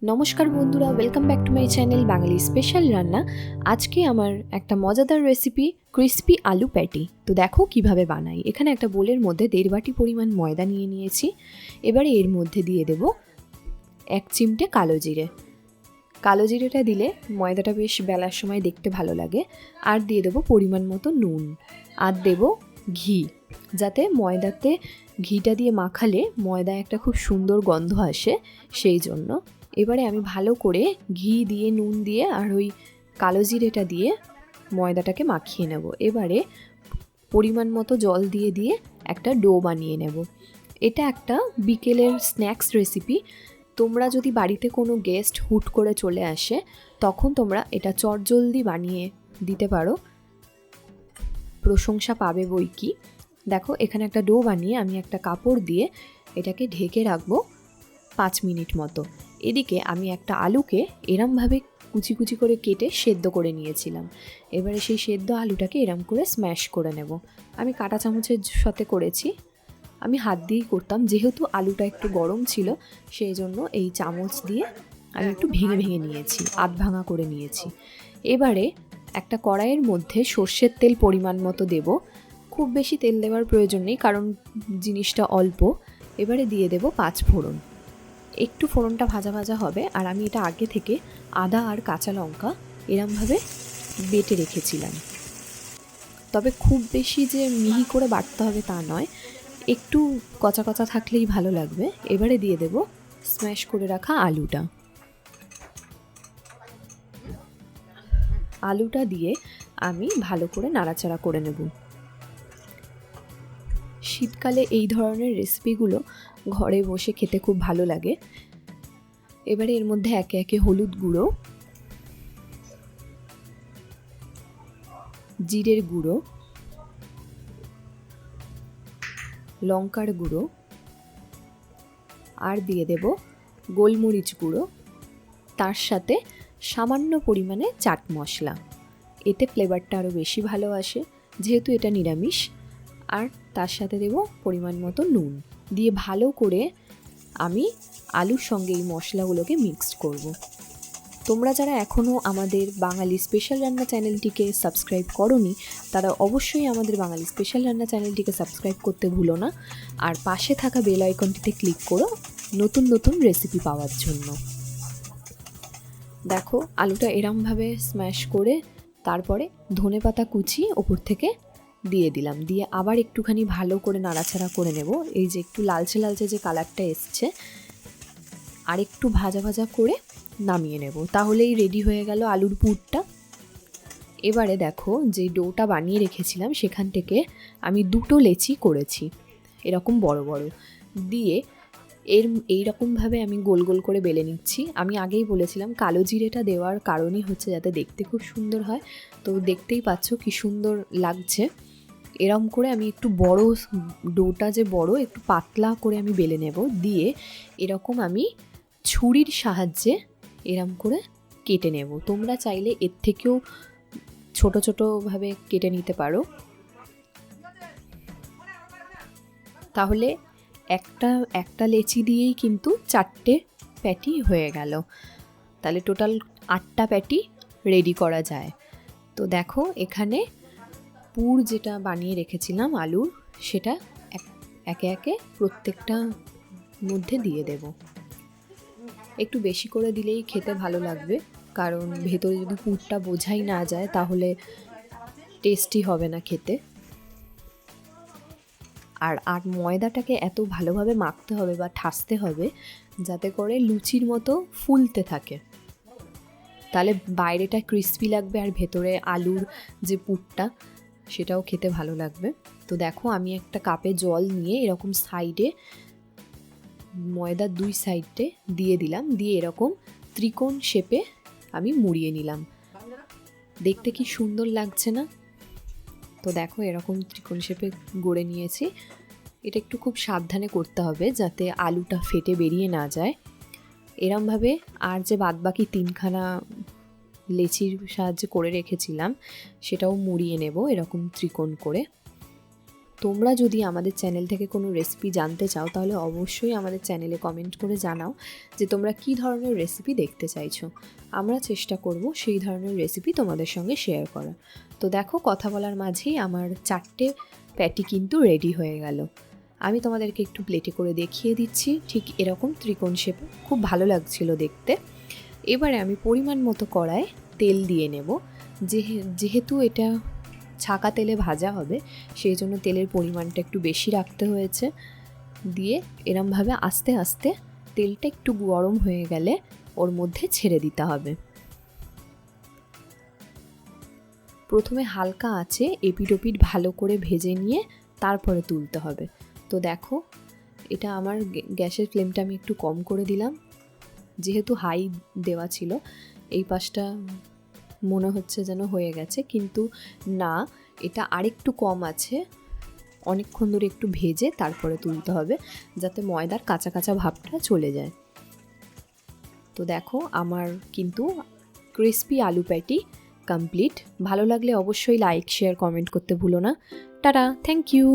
নমস্কার বন্ধুরা, welcome back to my channel Bangali special রান্না। আজকে আমার একটা মজাদার রেসিপি ক্রিস্পি আলু প্যাটি। তো দেখো কিভাবে বানাই। এখানে একটা বোলের মধ্যে 1.5 বাটি পরিমাণ ময়দা নিয়ে নিয়েছি। এবারে এর মধ্যে দিয়ে দেব 1 চিমটে কালো জিরে। কালো জিরেটা দিলে ময়দাটা বেশ বেলার সময় দেখতে ভালো লাগে। আর দিয়ে দেবো পরিমাণ মতো নুন, আর দেব ঘি, যাতে ময়দাতে ঘিটা দিয়ে মাখালে ময়দা একটা খুব সুন্দর গন্ধ আসে, সেই জন্য। এবারে আমি ভালো করে ঘি দিয়ে, নুন দিয়ে আর ওই কালো জিরেটা দিয়ে ময়দাটাকে মাখিয়ে নেব। এবারে পরিমাণ মতো জল দিয়ে দিয়ে একটা ডো বানিয়ে নেব। এটা একটা বিকেলের স্ন্যাক্স রেসিপি। তোমরা যদি বাড়িতে কোনো গেস্ট হুট করে চলে আসে, তখন তোমরা এটা চটজলদি বানিয়ে দিতে পারো, প্রশংসা পাবে বই কি। দেখো এখানে একটা ডো বানিয়ে আমি একটা কাপড় দিয়ে এটাকে ঢেকে রাখবো 5 মিনিট মতো। এদিকে আমি একটা আলুকে এরমভাবে কুচি কুচি করে কেটে সেদ্ধ করে নিয়েছিলাম। এবারে সেই সেদ্ধ আলুটাকে এরম করে স্ম্যাশ করে নেব। আমি কাঁটা চামচের সাথে করেছি, আমি হাত দিয়েই করতাম, যেহেতু আলুটা একটু গরম ছিল সেই জন্য এই চামচ দিয়ে আমি একটু ভেঙে ভেঙে নিয়েছি, আধ ভাঙা করে নিয়েছি। এবারে একটা কড়াইয়ের মধ্যে সর্ষের তেল পরিমাণ মতো দেব। খুব বেশি তেল দেওয়ার প্রয়োজন নেই, কারণ জিনিসটা অল্প। এবারে দিয়ে দেব 5 ফোড়ন। একটু ফোড়নটা ভাজা ভাজা হবে, আর আমি এটা আগে থেকে আদা আর কাঁচা লঙ্কা এরমভাবে বেটে রেখেছিলাম। তবে খুব বেশি যে মিহি করে বাটতে হবে তা নয়, একটু কচা কচা থাকলেই ভালো লাগবে। এবারে দিয়ে দেব স্ম্যাশ করে রাখা আলুটা। আলুটা দিয়ে আমি ভালো করে নাড়াচাড়া করে নেব। শীতকালে এই ধরনের রেসিপিগুলো ঘরে বসে খেতে খুব ভালো লাগে। এবারে এর মধ্যে একে একে হলুদ গুঁড়ো, জিরের গুঁড়ো, লঙ্কার গুঁড়ো, আর দিয়ে দেব গোলমরিচ গুঁড়ো, তার সাথে সামান্য পরিমাণে চাট মশলা। এতে ফ্লেভারটা আরও বেশি ভালো আসে, যেহেতু এটা নিরামিষ। আর তার সাথে দেব পরিমাণ মতো নুন দিয়ে ভালো করে আমি আলুর সঙ্গে এই মশলাগুলোকে মিক্সড করব। তোমরা যারা এখনও আমাদের বাঙালি স্পেশাল রান্না চ্যানেলটিকে সাবস্ক্রাইব করোনি, তারা অবশ্যই আমাদের বাঙালি স্পেশাল রান্না চ্যানেলটিকে সাবস্ক্রাইব করতে ভুলো না। আর পাশে থাকা বেল আইকনটিতে ক্লিক করো নতুন নতুন রেসিপি পাওয়ার জন্য। দেখো আলুটা এরমভাবে স্ম্যাশ করে তারপরে ধনেপাতা কুচি ওপর থেকে দিয়ে দিলাম, দিয়ে আবার একটুখানি ভালো করে নাড়াচাড়া করে নেব। এই যে একটু লালচে লালচে যে কালারটা এসছে, আর একটু ভাজা ভাজা করে নামিয়ে নেব, তাহলেই রেডি হয়ে গেল আলুর পুরটা। এবারে দেখো যে ডোটা বানিয়ে রেখেছিলাম সেখান থেকে আমি 2টো লেচি করেছি, এরকম বড় বড় দিয়ে এইরকমভাবে আমি গোল গোল করে বেলে নিচ্ছি। আমি আগেই বলেছিলাম কালো জিরেটা দেওয়ার কারণই হচ্ছে যাতে দেখতে খুব সুন্দর হয়। তো দেখতেই পাচ্ছ কি সুন্দর লাগছে। এরম করে আমি একটু বড়, ডোটা যে বড়, একটু পাতলা করে আমি বেলে নেব। দিয়ে এরকম আমি ছুরির সাহায্যে এরম করে কেটে নেব। তোমরা চাইলে এর থেকেও ছোট ছোটোভাবে কেটে নিতে পারো, তাহলে একটা লেচি দিয়েই কিন্তু 4টে প্যাটি হয়ে গেল। তাহলে টোটাল 8টা প্যাটি রেডি করা যায়। তো দেখো এখানে পুর যেটা বানিয়ে রেখেছিলাম আলুর, সেটা একে একে প্রত্যেকটা মধ্যে দিয়ে দেব। একটু বেশি করে দিলেই খেতে ভালো লাগবে, কারণ ভেতরে যদি পুরটা বোঝাই না যায় তাহলে টেস্টি হবে না খেতে। আর ময়দাটাকে এত ভালোভাবে মাখতে হবে বা ঠাসতে হবে যাতে করে লুচির মতো ফুলতে থাকে, তাহলে বাইরেটা ক্রিস্পি লাগবে আর ভেতরে আলুর যে পুরটা সেটাও খেতে ভালো লাগবে। তো দেখো আমি একটা কাপে জল নিয়ে এরকম সাইডে ময়দার 2 সাইডে দিয়ে দিলাম, দিয়ে এরকম ত্রিকোণ শেপে আমি মুড়িয়ে নিলাম। দেখতে কি সুন্দর লাগছে না? তো দেখো এরকম ত্রিকোণ শেপে গড়ে নিয়েছি। এটা একটু খুব সাবধানে করতে হবে যাতে আলুটা ফেটে বেরিয়ে না যায়। এরমভাবে আর যে বাদবাকি 3খানা লেচির সাহায্যে করে রেখেছিলাম সেটাও মুড়িয়ে নেব এরকম ত্রিকোণ করে। তোমরা যদি আমাদের চ্যানেল থেকে কোনো রেসিপি জানতে চাও তাহলে অবশ্যই আমাদের চ্যানেলে কমেন্ট করে জানাও যে তোমরা কী ধরনের রেসিপি দেখতে চাইছো। আমরা চেষ্টা করব সেই ধরনের রেসিপি তোমাদের সঙ্গে শেয়ার করার। তো দেখো, কথা বলার মাঝেই আমার 4টে প্যাটি কিন্তু রেডি হয়ে গেল। আমি তোমাদেরকে একটু প্লেটে করে দেখিয়ে দিচ্ছি, ঠিক এরকম ত্রিকোণ শেপে, খুব ভালো লাগছিল দেখতে। এবারে আমি পরিমাণ মতো কড়ায় তেল দিয়ে নেব। যেহেতু এটা ছাকা তেলে ভাজা হবে সেই জন্য তেলের পরিমাণটা একটু বেশি রাখতে হয়েছে। দিয়ে এরমভাবে আস্তে আস্তে তেলটা একটু গরম হয়ে গেলে ওর মধ্যে ছেড়ে দিতে হবে। প্রথমে হালকা আঁচে এপিট ওপিট ভালো করে ভেজে নিয়ে তারপরে তুলতে হবে। তো দেখো, এটা আমার গ্যাসের ফ্লেমটা আমি একটু কম করে দিলাম, যেহেতু হাই দেওয়া ছিল। এই পাশটা মনে হচ্ছে যেন হয়ে গেছে, কিন্তু না, এটা আরেকটু কম আছে। অনেকক্ষণ ধরে একটু ভেজে তারপরে তুলতে হবে, যাতে ময়দার কাঁচা কাঁচা ভাবটা চলে যায়। তো দেখো, আমার কিন্তু ক্রিসপি আলু প্যাটি কমপ্লিট। ভালো লাগলে অবশ্যই লাইক, শেয়ার, কমেন্ট করতে ভুলো না। Tata, thank you.